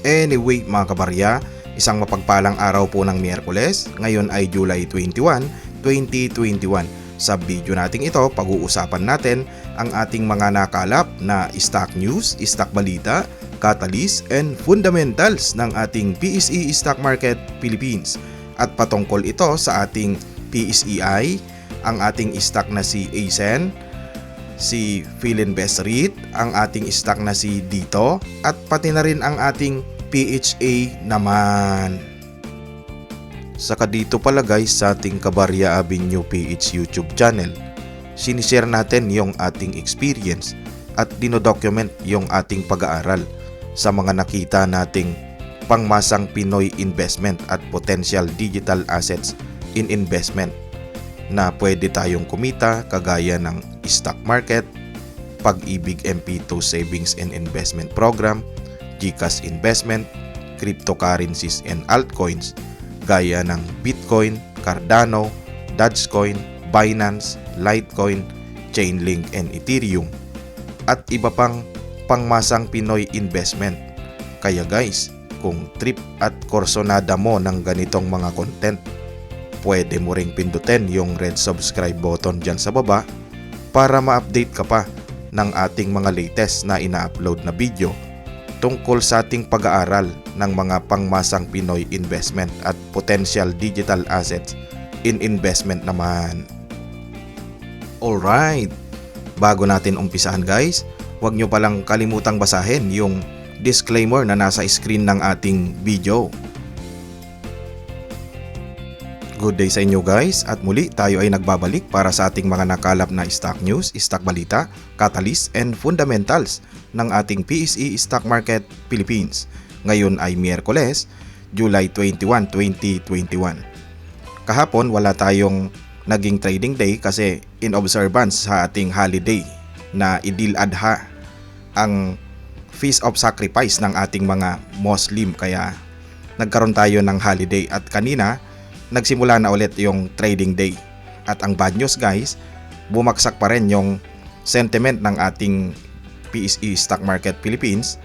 Anyway mga kabarya, isang mapagpalang araw po ng Miyerkules, ngayon ay July 21, 2021. Sa video nating ito, pag-uusapan natin ang ating mga nakalap na stock news, stock balita, catalyst, and fundamentals ng ating PSE Stock Market Philippines. At patungkol ito sa ating PSEI, ang ating stock na si ASEN, si Philinvest REIT, ang ating stock na si Dito, at pati na rin ang ating PHA naman. Saka dito pala guys sa ating Kabarya Avenue PH YouTube channel, sinishare natin yung ating experience at dinodocument yung ating pag-aaral sa mga nakita nating pangmasang Pinoy investment at potential digital assets in investment na pwede tayong kumita kagaya ng stock market, Pag-ibig MP2 Savings and Investment Program, GCash Investment, cryptocurrencies and altcoins gaya ng Bitcoin, Cardano, Dogecoin, Binance, Litecoin, Chainlink and Ethereum at iba pang pangmasang Pinoy investment. Kaya guys, kung trip at korsonada mo ng ganitong mga content, pwede mo ring pindutin yung red subscribe button dyan sa baba para ma-update ka pa ng ating mga latest na ina-upload na video tungkol sa ating pag-aaral ng mga pangmasang Pinoy investment at potential digital assets in investment naman. Alright, bago natin umpisahan guys, huwag nyo palang kalimutang basahin yung disclaimer na nasa screen ng ating video. Good day sa inyo guys, at muli tayo ay nagbabalik para sa ating mga nakalap na stock news, stock balita, catalyst and fundamentals ng ating PSE Stock Market Philippines. Ngayon ay Miyerkules, July 21, 2021. Kahapon wala tayong naging trading day kasi in observance sa ating holiday na Idil Adha, ang Feast of Sacrifice ng ating mga Muslim, kaya nagkaroon tayo ng holiday at kanina nagsimula na ulit yung trading day. At ang bad news guys, bumagsak pa rin yung sentiment ng ating PSE Stock Market Philippines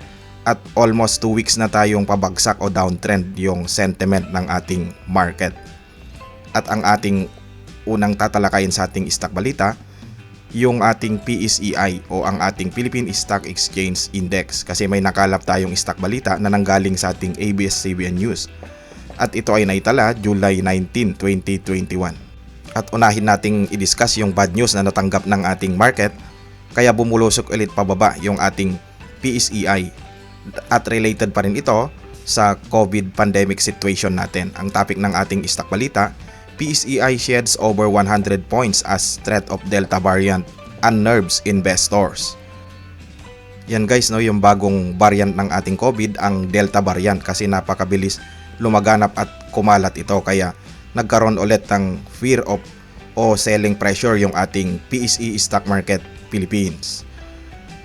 at almost 2 weeks na tayong pabagsak o downtrend yung sentiment ng ating market. At ang ating unang tatalakayin sa ating stock balita, yung ating PSEI o ang ating Philippine Stock Exchange Index, kasi may nakalap tayong stock balita na nanggaling sa ating ABS-CBN News. At ito ay naitala July 19, 2021. At unahin nating i-discuss yung bad news na natanggap ng ating market, kaya bumulusok ulit pababa yung ating PSEI. At related pa rin ito sa COVID pandemic situation natin. Ang topic ng ating stock balita, PSEI sheds over 100 points as threat of Delta variant unnerves investors. Yan guys, no, yung bagong variant ng ating COVID, ang Delta variant, kasi napakabilis lumaganap at kumalat ito, kaya nagkaroon ulit ng fear of o selling pressure yung ating PSE Stock Market Philippines.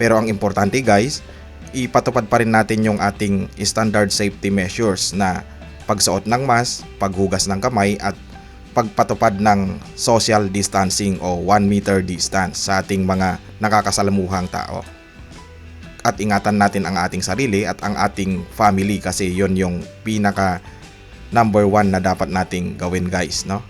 Pero ang importante guys, ipatupad pa rin natin yung ating standard safety measures na pagsuot ng mask, paghugas ng kamay at pagpatupad ng social distancing o 1 meter distance sa ating mga nakakasalamuhang tao. At ingatan natin ang ating sarili at ang ating family, kasi yon yung pinaka number 1 na dapat nating gawin guys, no?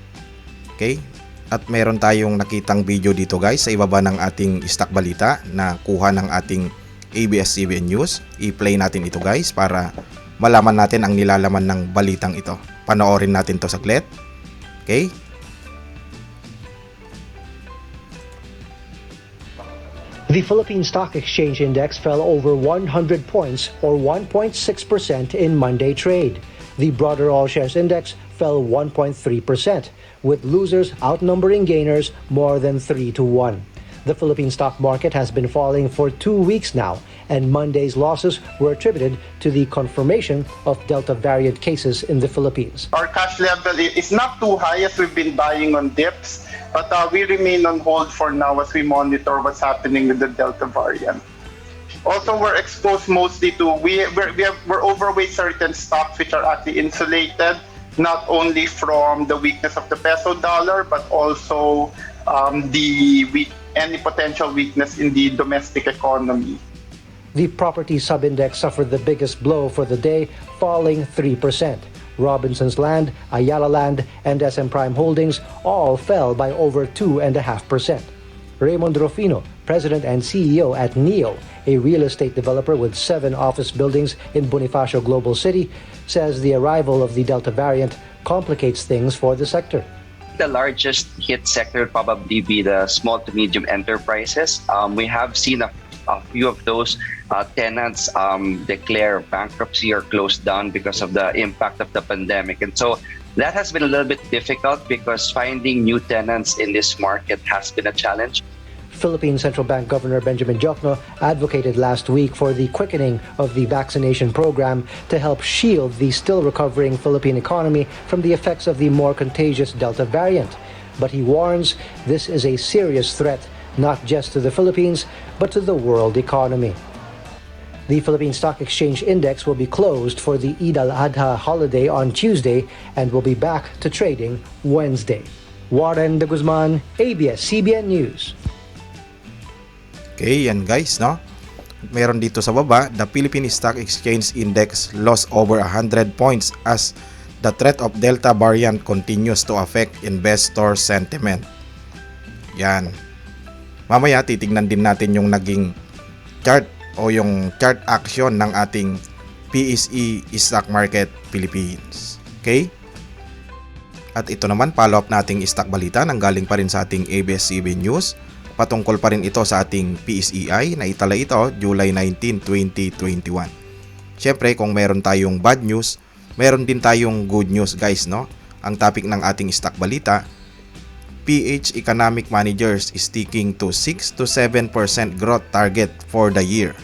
Okay? At meron tayong nakitang video dito guys sa ibaba ng ating stock balita na kuha ng ating ABS-CBN News. I-play natin ito guys para malaman natin ang nilalaman ng balitang ito. Panoorin natin to saglit. Okay? The Philippine Stock Exchange Index fell over 100 points or 1.6% in Monday trade. The broader all shares index fell 1.3%, with losers outnumbering gainers more than 3 to 1. The Philippine stock market has been falling for 2 weeks now, and Monday's losses were attributed to the confirmation of Delta variant cases in the Philippines. Our cash level is not too high as we've been buying on dips, but we remain on hold for now as we monitor what's happening with the Delta variant. Also, we're exposed mostly to, we're overweight certain stocks which are actually insulated, not only from the weakness of the peso dollar, but also any potential weakness in the domestic economy. The property sub-index suffered the biggest blow for the day, falling 3%. Robinson's Land, Ayala Land, and SM Prime Holdings all fell by over 2.5%. Raymond Rufino, President and CEO at NEO, a real estate developer with 7 office buildings in Bonifacio Global City, says the arrival of the Delta variant complicates things for the sector. The largest hit sector would probably be the small to medium enterprises. We have seen a few of those tenants declare bankruptcy or close down because of the impact of the pandemic. And so that has been a little bit difficult because finding new tenants in this market has been a challenge. Philippine Central Bank Governor Benjamin Diokno advocated last week for the quickening of the vaccination program to help shield the still recovering Philippine economy from the effects of the more contagious Delta variant. But he warns this is a serious threat not just to the Philippines, but to the world economy. The Philippine Stock Exchange Index will be closed for the Eid al-Adha holiday on Tuesday and will be back to trading Wednesday. Warren de Guzman, ABS-CBN News. Okay, yan guys, no? Meron dito sa baba, the Philippine Stock Exchange Index lost over 100 points as the threat of Delta variant continues to affect investor sentiment. Yan. Mamaya titingnan din natin yung naging chart o yung chart action ng ating PSE Stock Market Philippines. Okay? At ito naman, follow up nating stock balita nang galing pa rin sa ating ABS-CBN News. Patungkol pa rin ito sa ating PSEI na itala ito July 19, 2021. Siyempre, kung meron tayong bad news, meron din tayong good news guys, no? Ang topic ng ating stock balita, PH Economic Managers is sticking to 6 to 7% growth target for the year.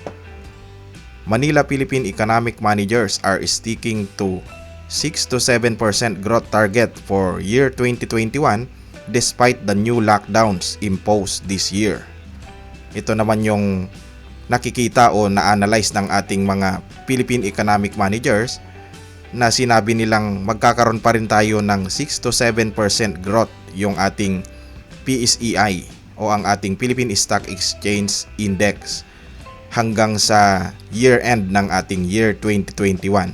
Manila Philippine Economic Managers are sticking to 6 to 7% growth target for year 2021 despite the new lockdowns imposed this year. Ito naman yung nakikita o na-analyze ng ating mga Philippine Economic Managers na sinabi nilang magkakaroon pa rin tayo ng 6 to 7% growth yung ating PSEI o ang ating Philippine Stock Exchange Index hanggang sa year end ng ating year 2021.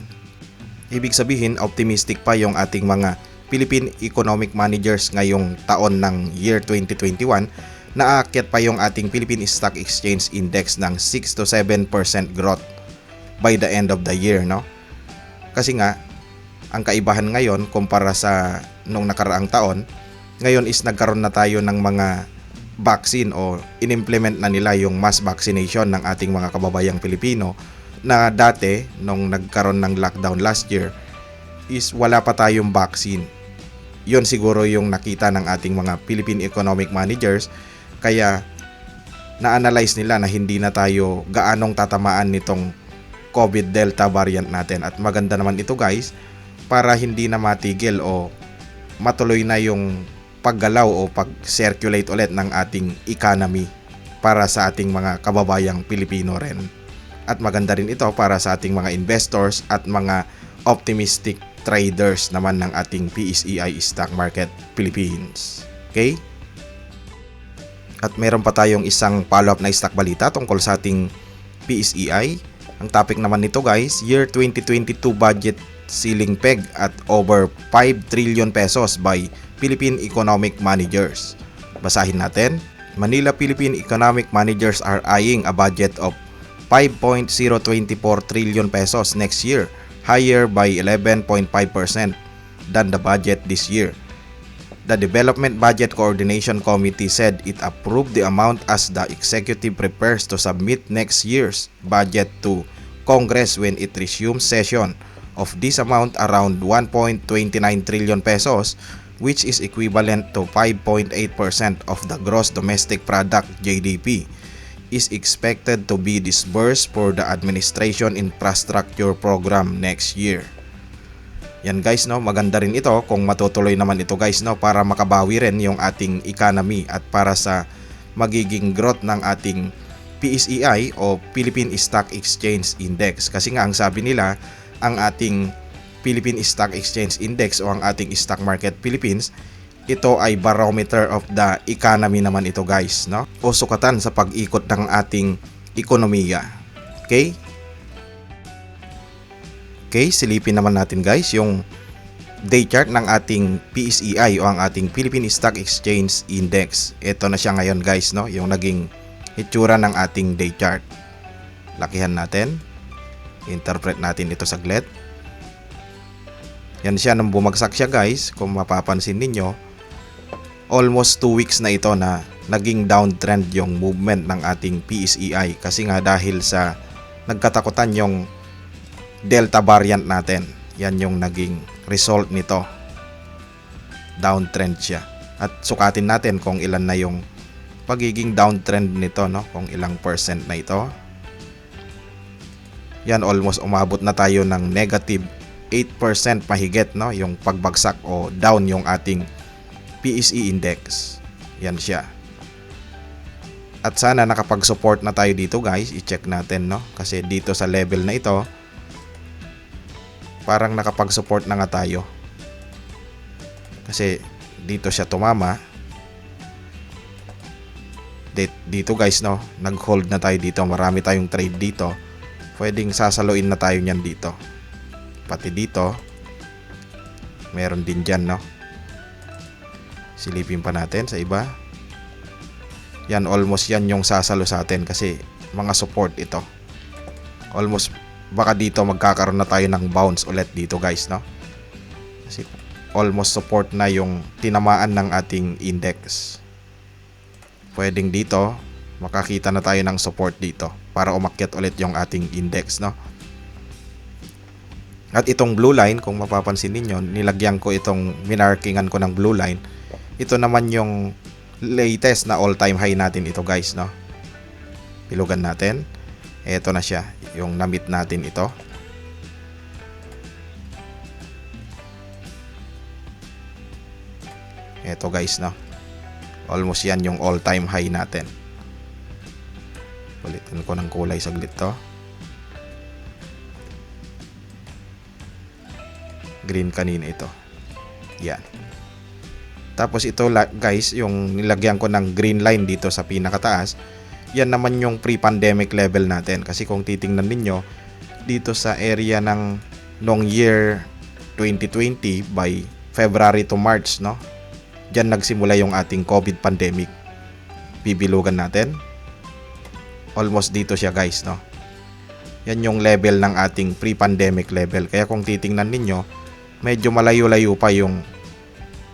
Ibig sabihin, optimistic pa yung ating mga Philippine Economic Managers ngayong taon ng year 2021 na aakyat pa yung ating Philippine Stock Exchange Index ng 6 to 7% growth by the end of the year, no? Kasi nga, ang kaibahan ngayon kumpara sa nung nakaraang taon, ngayon is nagkaroon na tayo ng mga vaccine o inimplement na nila yung mass vaccination ng ating mga kababayang Pilipino na dati nung nagkaroon ng lockdown last year is wala pa tayong vaccine. Yon siguro yung nakita ng ating mga Philippine Economic Managers kaya na-analyze nila na hindi na tayo gaanong tatamaan nitong COVID Delta variant natin at maganda naman ito guys para hindi na matigil o matuloy na yung paggalaw o pag-circulate ulit ng ating economy para sa ating mga kababayang Pilipino rin. At maganda rin ito para sa ating mga investors at mga optimistic traders naman ng ating PSEI Stock Market Philippines. Okay? At meron pa tayong isang follow-up na stock balita tungkol sa ating PSEI. Ang topic naman nito guys, year 2022 budget ceiling peg at over 5 trillion pesos by Philippine Economic Managers. Basahin natin. Manila Philippine Economic Managers are eyeing a budget of 5.024 trillion pesos next year, higher by 11.5% than the budget this year. The Development Budget Coordination Committee said it approved the amount as the executive prepares to submit next year's budget to Congress when it resumes session. Of this amount, around 1.29 trillion pesos, which is equivalent to 5.8% of the gross domestic product GDP, is expected to be disbursed for the administration infrastructure program next year. Yan guys, no, maganda rin ito kung matutuloy naman ito guys, no, para makabawi rin yung ating economy at para sa magiging growth ng ating PSEI o Philippine Stock Exchange Index. Kasi nga ang sabi nila, ang ating Philippine Stock Exchange Index o ang ating Stock Market Philippines, ito ay barometer of the economy naman ito guys, no? O sukatan sa pag-ikot ng ating ekonomiya. Okay? Okay, silipin naman natin guys yung day chart ng ating PSEI o ang ating Philippine Stock Exchange Index. Ito na siya ngayon guys, no? Yung naging itsura ng ating day chart. Lakihan natin. Interpret natin ito saglit. Yan siya nung bumagsak siya guys. Kung mapapansin ninyo, almost 2 weeks na ito na naging downtrend yung movement ng ating PSEI. Kasi nga dahil sa nagkatakutan yung Delta variant natin. Yan yung naging result nito. Downtrend siya. At sukatin natin kung ilan na yung pagiging downtrend nito, no? Kung ilang percent na ito. Yan, almost umabot na tayo ng negative 8% mahigit, no? Yung pagbagsak o down yung ating PSE index. Yan siya. At sana nakapag-support na tayo dito guys. I-check natin, no? Kasi dito sa level na ito, parang nakapag-support na nga tayo. Kasi dito siya tumama. Dito guys, no, nag-hold na tayo dito. Marami tayong trade dito. Pwedeng sasaluin na tayo niyan dito. Pati dito meron din dyan, no. Silipin pa natin sa iba. Yan, almost yan yung sasalo sa atin kasi mga support ito. Almost baka dito magkakaroon na tayo ng bounce ulit dito guys, no? Kasi almost support na yung tinamaan ng ating index. Pwedeng dito makakita na tayo ng support dito para umakyat ulit yung ating index, no? At itong blue line, kung mapapansin niyo, nilagyan ko itong minarkingan ko ng blue line. Ito naman yung latest na all-time high natin ito guys, no? Pilugan natin. Ito na siya, yung na-meet natin ito. Ito guys, no. Almost yan yung all-time high natin. Ulitin ko ng kulay saglit to. Green kanina ito. Yan. Tapos ito guys, yung nilagyan ko ng green line dito sa pinakataas. Yan naman yung pre-pandemic level natin. Kasi kung titingnan ninyo, dito sa area ng nung year 2020 by February to March, no? Diyan nagsimula yung ating COVID pandemic. Bibilugan natin. Almost dito siya guys, no? Yan yung level ng ating pre-pandemic level. Kaya kung titingnan ninyo, medyo malayo-layo pa yung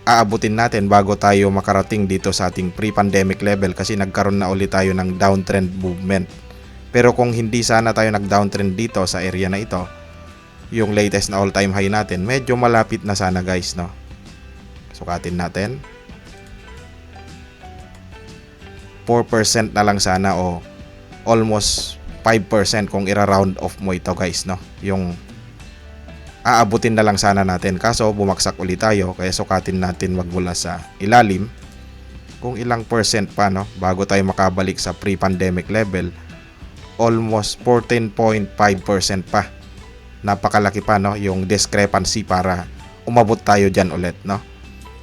aabutin natin bago tayo makarating dito sa ating pre-pandemic level kasi nagkaroon na ulit tayo ng downtrend movement. Pero kung hindi sana tayo nag-downtrend dito sa area na ito, yung latest na all-time high natin, medyo malapit na sana guys, no? Sukatin natin. 4% na lang sana o almost 5% kung ira-round off mo ito guys, no? Yung aabutin na lang sana natin. Kaso bumagsak ulit tayo kaya sukatin natin magmula sa ilalim kung ilang percent pa, no, bago tayo makabalik sa pre-pandemic level. Almost 14.5% pa. Napakalaki pa, no, yung discrepancy para umabot tayo dyan ulit, no.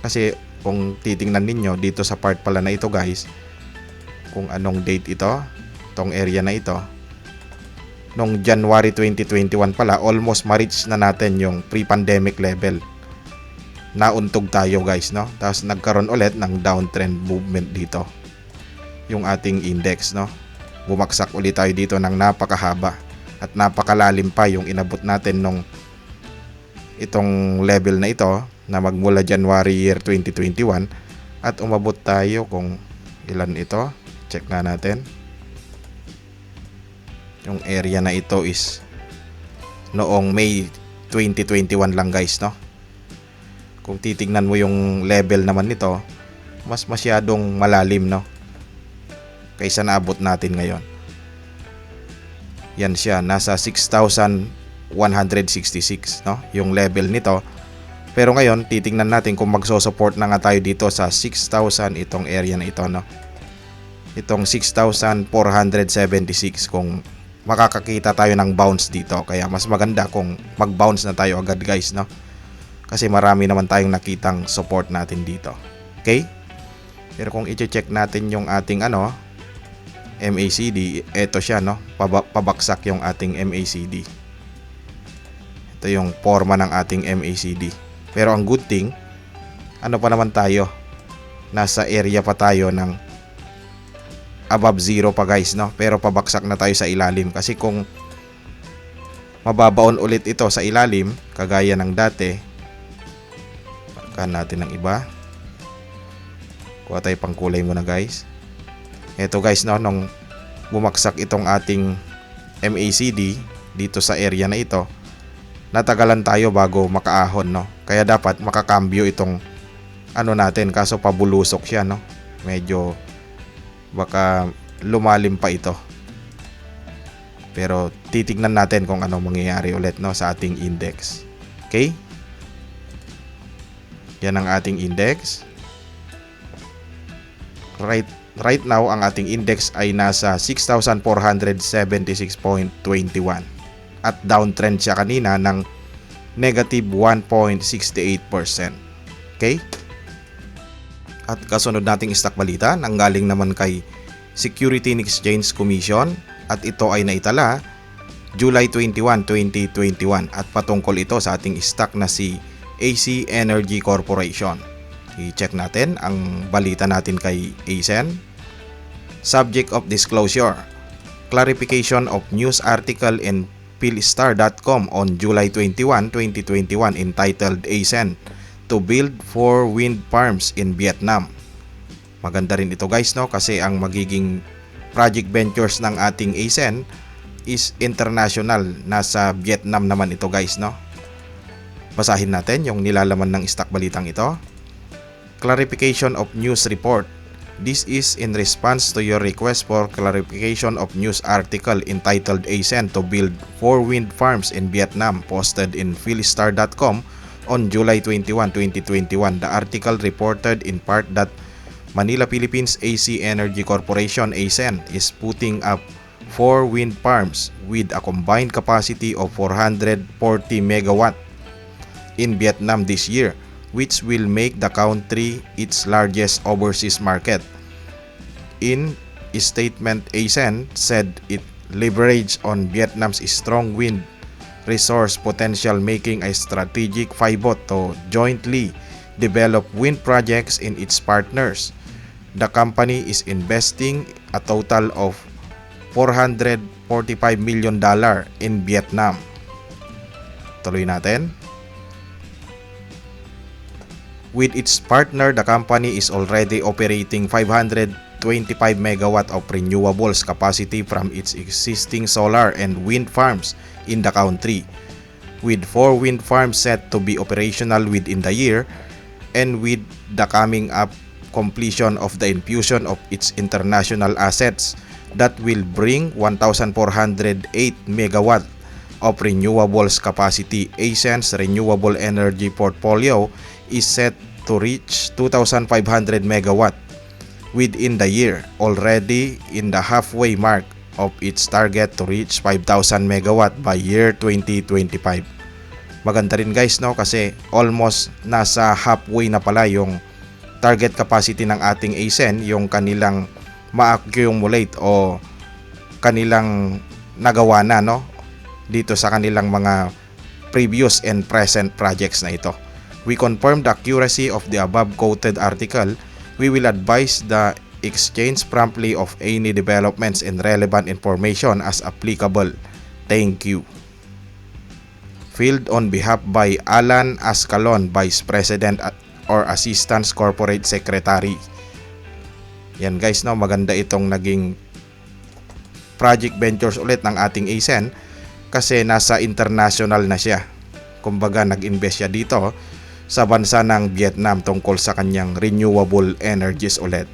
Kasi kung titingnan ninyo dito sa part pala na ito guys, kung anong date ito, itong area na ito, nung January 2021 pala, almost ma-reach na natin yung pre-pandemic level. Nauntog tayo guys, no? Tapos nagkaroon ulit ng downtrend movement dito. Yung ating index, no? Bumagsak ulit tayo dito ng napakahaba at napakalalim pa yung inabot natin nung itong level na ito na magmula January year 2021 at umabot tayo kung ilan ito. Check nga natin. Yung area na ito is noong May 2021 lang guys, no? Kung titingnan mo yung level naman nito, mas masyadong malalim, no? Kaysa naabot natin ngayon. Yan siya, nasa 6,166, no? Yung level nito. Pero ngayon, titingnan natin kung magso-support na nga tayo dito sa 6,000 itong area na ito, no? Itong 6,476 kung makakakita tayo ng bounce dito. Kaya mas maganda kung mag-bounce na tayo agad guys, no? Kasi marami naman tayong nakitang support natin dito. Okay? Pero kung i-check natin yung ating MACD, ito siya, no? Pabaksak yung ating MACD. Ito yung forma ng ating MACD. Pero ang good thing, ano pa naman tayo? Nasa area pa tayo ng above zero pa guys, no? Pero pabaksak na tayo sa ilalim. Kasi kung mababaon ulit ito sa ilalim, kagaya ng dati, pagkan natin ng iba. Kuha tayo pang kulay muna guys. Ito guys, no? Nung bumaksak itong ating MACD dito sa area na ito, natagalan tayo bago makaahon, no? Kaya dapat makakambyo itong ano natin, kaso pabulusok siya, no? Medyo baka lumalim pa ito. Pero titignan natin kung ano mangyayari ulit, no, sa ating index. Okay? Yan ang ating index. Right now ang ating index ay nasa 6,476.21 at downtrend siya kanina ng negative 1.68%. Okay? At kasunod nating stock balita nanggaling naman kay Security and Exchange Commission at ito ay naitala July 21, 2021 at patungkol ito sa ating stock na si AC Energy Corporation. I-check natin ang balita natin kay ACEN. Subject of disclosure: clarification of news article in Philstar.com on July 21, 2021 entitled ACEN to build 4 wind farms in Vietnam. Maganda rin ito guys, no, kasi ang magiging project ventures ng ating ACEN is international. Nasa Vietnam naman ito guys, no. Basahin natin yung nilalaman ng stock balitang ito. Clarification of news report. This is in response to your request for clarification of news article entitled ACEN to build 4 wind farms in Vietnam posted in Philstar.com on July 21, 2021. The article reported in part that Manila Philippines AC Energy Corporation ACEN is putting up 4 wind farms with a combined capacity of 440 megawatt in Vietnam this year, which will make the country its largest overseas market. In a statement, ACEN said it leveraged on Vietnam's strong wind resource potential, making a strategic pivot to jointly develop wind projects in its partners. The company is investing a total of $445 million in Vietnam. Tuloy natin. With its partner, the company is already operating 525 megawatt of renewables capacity from its existing solar and wind farms in the country, with 4 wind farms set to be operational within the year, and with the coming up completion of the infusion of its international assets that will bring 1,408 megawatt of renewables capacity. ACEN's renewable energy portfolio is set to reach 2,500 megawatt within the year, already in the halfway mark of its target to reach 5,000 megawatt by year 2025. Maganda rin guys, no, kasi almost nasa halfway na pala yung target capacity ng ating ACEN, yung kanilang ma-accumulate o kanilang nagawa na, no, dito sa kanilang mga previous and present projects na ito. We confirm the accuracy of the above quoted article. We will advise the exchange promptly of any developments and relevant information as applicable. Thank you. Filled on behalf by Alan Ascalon, Vice President or Assistant Corporate Secretary. Yan guys, no, maganda itong naging project ventures ulit ng ating ACEN kasi nasa international na siya. Kumbaga nag-invest siya dito sa bansa ng Vietnam tungkol sa kanyang renewable energies ulit.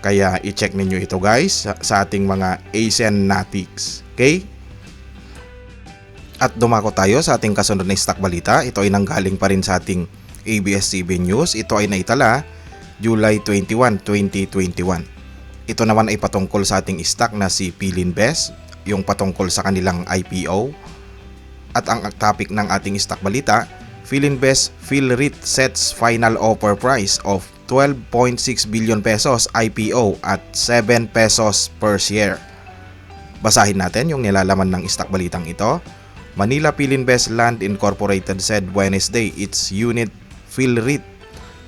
Kaya i-check ninyo ito guys sa ating mga ACEN Natics. Okay? At dumako tayo sa ating kasunod na stock balita. Ito ay nanggaling pa rin sa ating ABS-CBN News. Ito ay naitala July 21, 2021. Ito naman ay patungkol sa ating stock na si Philinvest, yung patungkol sa kanilang IPO. At ang topic ng ating stock balita, Philinvest PhilREIT sets final offer price of 12.6 billion pesos IPO at 7 pesos per share. Basahin natin yung nilalaman ng stock balitang ito. Manila Philinvest Land Incorporated said Wednesday its unit PhilREIT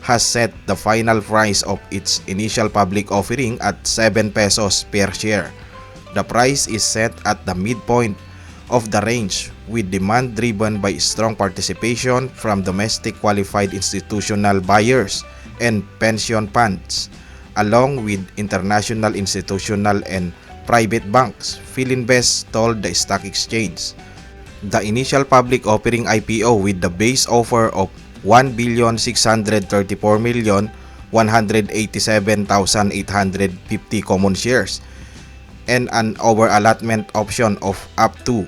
has set the final price of its initial public offering at 7 pesos per share. The price is set at the midpoint of the range with demand driven by strong participation from domestic qualified institutional buyers and pension funds, along with international institutional and private banks, Philinvest told the stock exchange. The initial public offering IPO with the base offer of 1,634,187,850 common shares and an over-allotment option of up to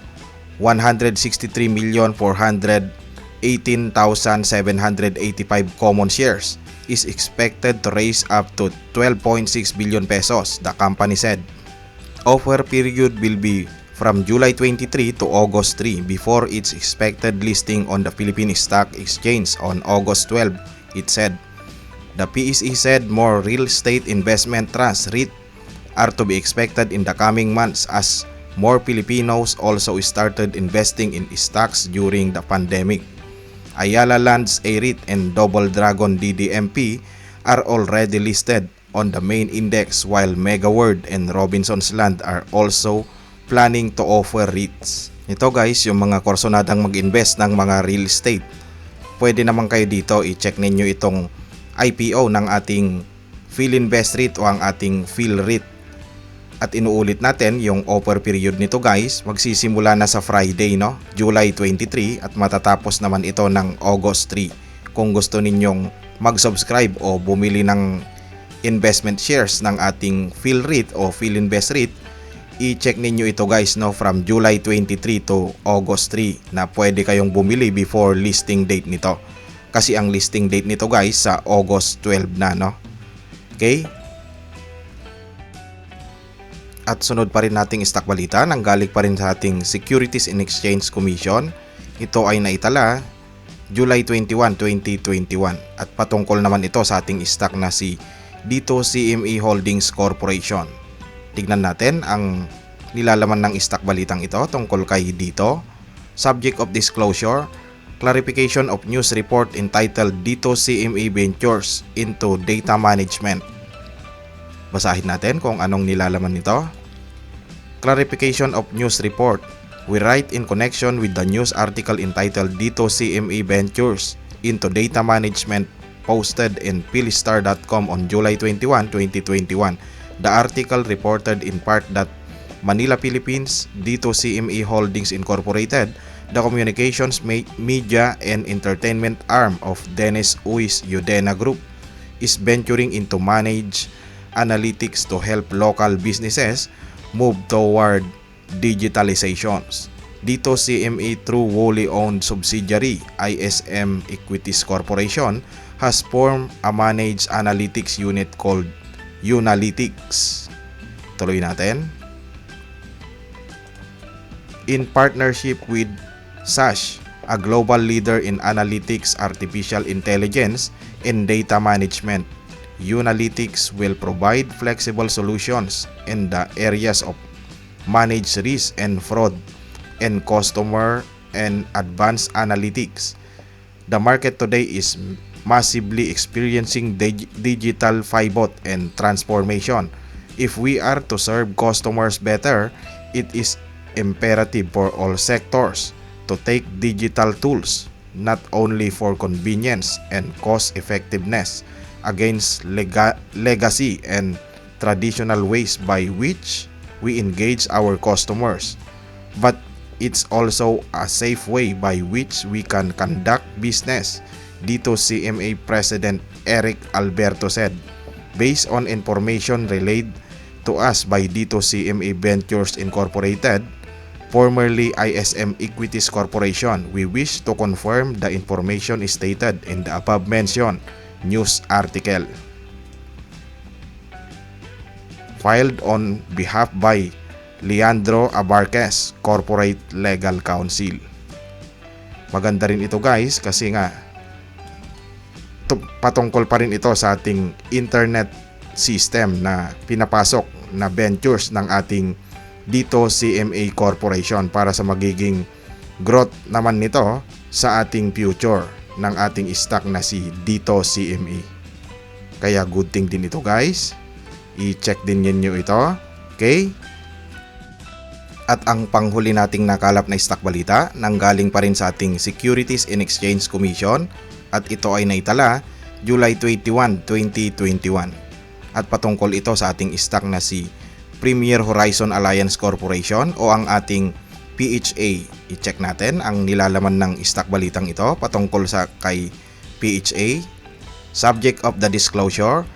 163,418,785 common shares is expected to raise up to 12.6 billion pesos, the company said. Offer period will be from July 23 to August 3 before its expected listing on the Philippine Stock Exchange on August 12, it said. The PSE said more real estate investment trusts REIT are to be expected in the coming months as more Filipinos also started investing in stocks during the pandemic. Ayala Lands A-REIT and Double Dragon DDMP are already listed on the main index while MegaWorld and Robinsons Land are also planning to offer REITs. Ito guys, yung mga kursonadang mag-invest ng mga real estate. Pwede naman kayo dito i-check ninyo itong IPO ng ating Philinvest REIT o ang ating PhilREIT. At inuulit natin yung offer period nito guys, magsisimula na sa Friday, no? July 23 at matatapos naman ito ng August 3. Kung gusto ninyong mag-subscribe o bumili ng investment shares ng ating PhilREIT o Philinvest REIT, i-check ninyo ito guys, no, from July 23 to August 3 na pwede kayong bumili before listing date nito. Kasi ang listing date nito guys sa August 12 na, no? Okay? At sunod pa rin nating stock balita nang galing pa rin sa ating Securities and Exchange Commission. Ito ay naitala July 21, 2021 at patungkol naman ito sa ating stock na si Dito CME Holdings Corporation. Tignan natin ang nilalaman ng stock balitang ito tungkol kay Dito. Subject of disclosure, clarification of news report entitled Dito CME Ventures into Data Management. Basahin natin kung anong nilalaman nito. Clarification of news report. We write in connection with the news article entitled Dito CME Ventures into Data Management posted in philstar.com on July 21, 2021. The article reported in part that Manila, Philippines, Dito CME Holdings Incorporated, the communications, media, and entertainment arm of Dennis Uys Udena Group, is venturing into managed analytics to help local businesses move toward digitalizations. Dito CME through wholly owned subsidiary ISM Equities Corporation has formed a managed analytics unit called Unalytics. Tuloy natin. In partnership with SASH, a global leader in analytics, artificial intelligence, and data management, Unalytics will provide flexible solutions in the areas of managed risk and fraud and customer and advanced analytics. The market today is massively experiencing digital pivot and transformation. If we are to serve customers better, it is imperative for all sectors to take digital tools not only for convenience and cost effectiveness against legacy and traditional ways by which we engage our customers, but it's also a safe way by which we can conduct business, Dito CMA President Eric Alberto said. Based on information relayed to us by Dito CMA Ventures Incorporated, formerly ISM Equities Corporation, we wish to confirm the information stated in the above mentioned news article. Filed on behalf by Leandro Abarquez, Corporate Legal Counsel. Maganda rin ito guys kasi nga patungkol pa rin ito sa ating internet system na pinapasok na ventures ng ating Dito CMA Corporation para sa magiging growth naman nito sa ating future ng ating stock na si Dito CMA. Kaya good thing din ito guys. I-check din ninyo ito. Okay? At ang panghuli nating nakalap na stock balita nanggaling pa rin sa ating Securities and Exchange Commission at ito ay naitala July 21, 2021. At patungkol ito sa ating stock na si Premier Horizon Alliance Corporation o ang ating PHA. I-check natin ang nilalaman ng stock balitang ito patungkol sa kay PHA. Subject of the disclosure,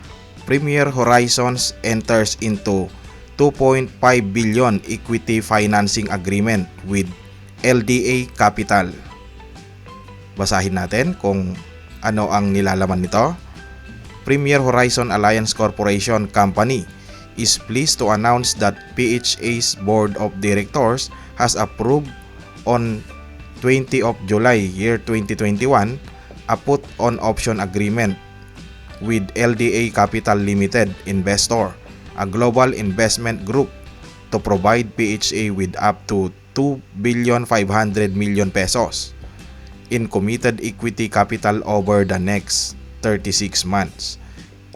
Premier Horizons enters into 2.5 billion equity financing agreement with LDA Capital. Basahin natin kung ano ang nilalaman nito. Premier Horizon Alliance Corporation Company is pleased to announce that PHA's Board of Directors has approved on 20 of July year 2021 a put on option agreement with LDA Capital Limited Investor, a global investment group, to provide PHA with up to 2,500,000,000 pesos in committed equity capital over the next 36 months.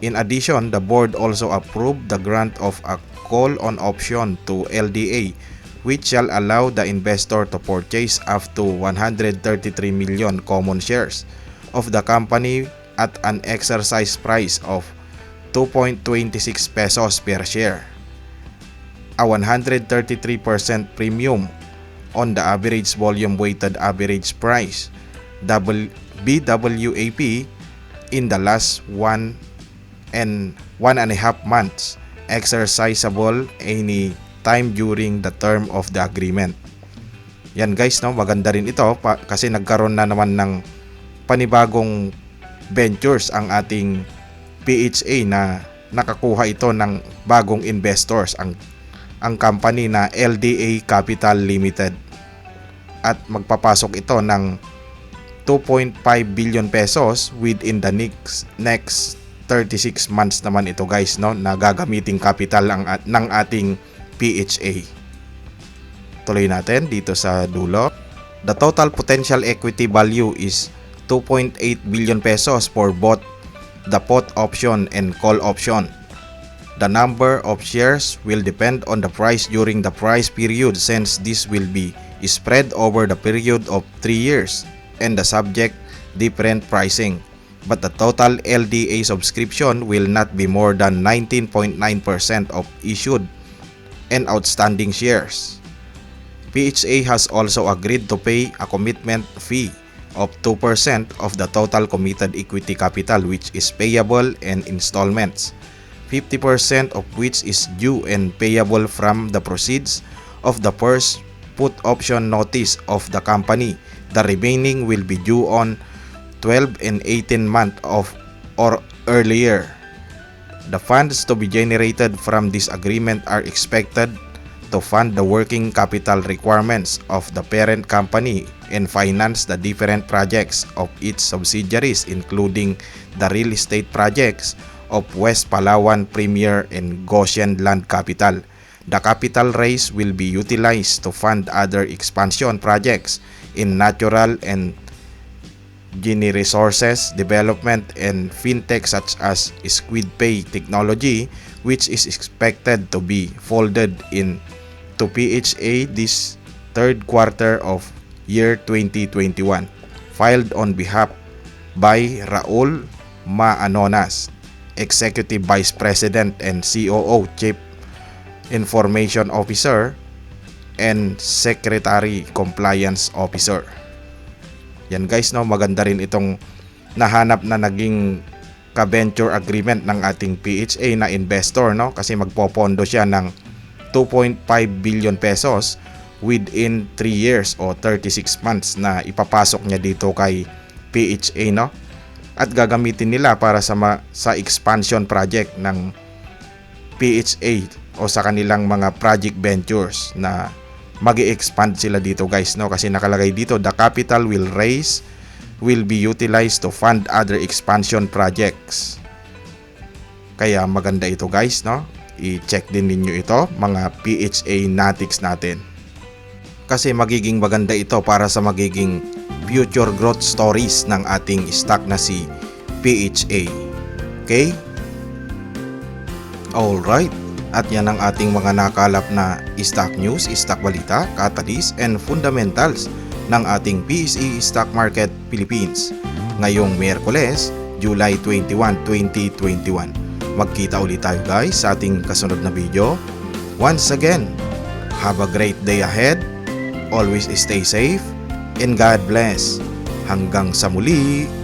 In addition, the board also approved the grant of a call-on option to LDA, which shall allow the investor to purchase up to 133 million common shares of the company at an exercise price of 2.26 pesos per share, a 133% premium on the average volume weighted average price BWAP in the last 1.5 months, exercisable any time during the term of the agreement. Yan guys, no, maganda rin ito kasi nagkaroon na naman ng panibagong ventures ang ating PHA na nakakuha ito ng bagong investors, ang company na LDA Capital Limited, at magpapasok ito ng 2.5 billion pesos within the next 36 months naman ito guys, no, na gagamiting capital ng ating PHA. Tuloy natin dito sa dulo. The total potential equity value is 2.8 billion pesos for both the put option and call option. The number of shares will depend on the price during the price period, since this will be spread over the period of 3 years and the subject different pricing. But the total LDA subscription will not be more than 19.9% of issued and outstanding shares. PHA has also agreed to pay a commitment fee of 2% of the total committed equity capital, which is payable in installments, 50% of which is due and payable from the proceeds of the first put option notice of the company. The remaining will be due on 12 and 18 months of or earlier. The funds to be generated from this agreement are expected to fund the working capital requirements of the parent company and finance the different projects of its subsidiaries, including the real estate projects of West Palawan Premier and Goshen Land Capital. The capital raise will be utilized to fund other expansion projects in natural and genie resources development and fintech such as SquidPay technology, which is expected to be folded in to PHA this third quarter of year 2021. Filed on behalf by Raul Maanonas, Executive Vice President and COO, Chief Information Officer and Secretary Compliance Officer. Yan guys, no, maganda rin itong nahanap na naging ka-venture agreement ng ating PHA na investor, no, kasi magpopondo siya ng 2.5 billion pesos within 3 years o 36 months na ipapasok niya dito kay PHA, no? At gagamitin nila para sa expansion project ng PHA o sa kanilang mga project ventures na magi-expand sila dito guys, no? Kasi nakalagay dito, the capital will raise will be utilized to fund other expansion projects. Kaya maganda ito guys, no? I-check din ninyo ito mga PHA Natics natin. Kasi magiging maganda ito para sa magiging future growth stories ng ating stock na si PHA. Okay? Alright. At yan ang ating mga nakalap na stock news, stock balita, catalyst, and fundamentals ng ating PSE Stock Market Philippines ngayong Miyerkules, July 21, 2021. Magkita ulit tayo guys sa ating kasunod na video. Once again, have a great day ahead, always stay safe, and God bless. Hanggang sa muli.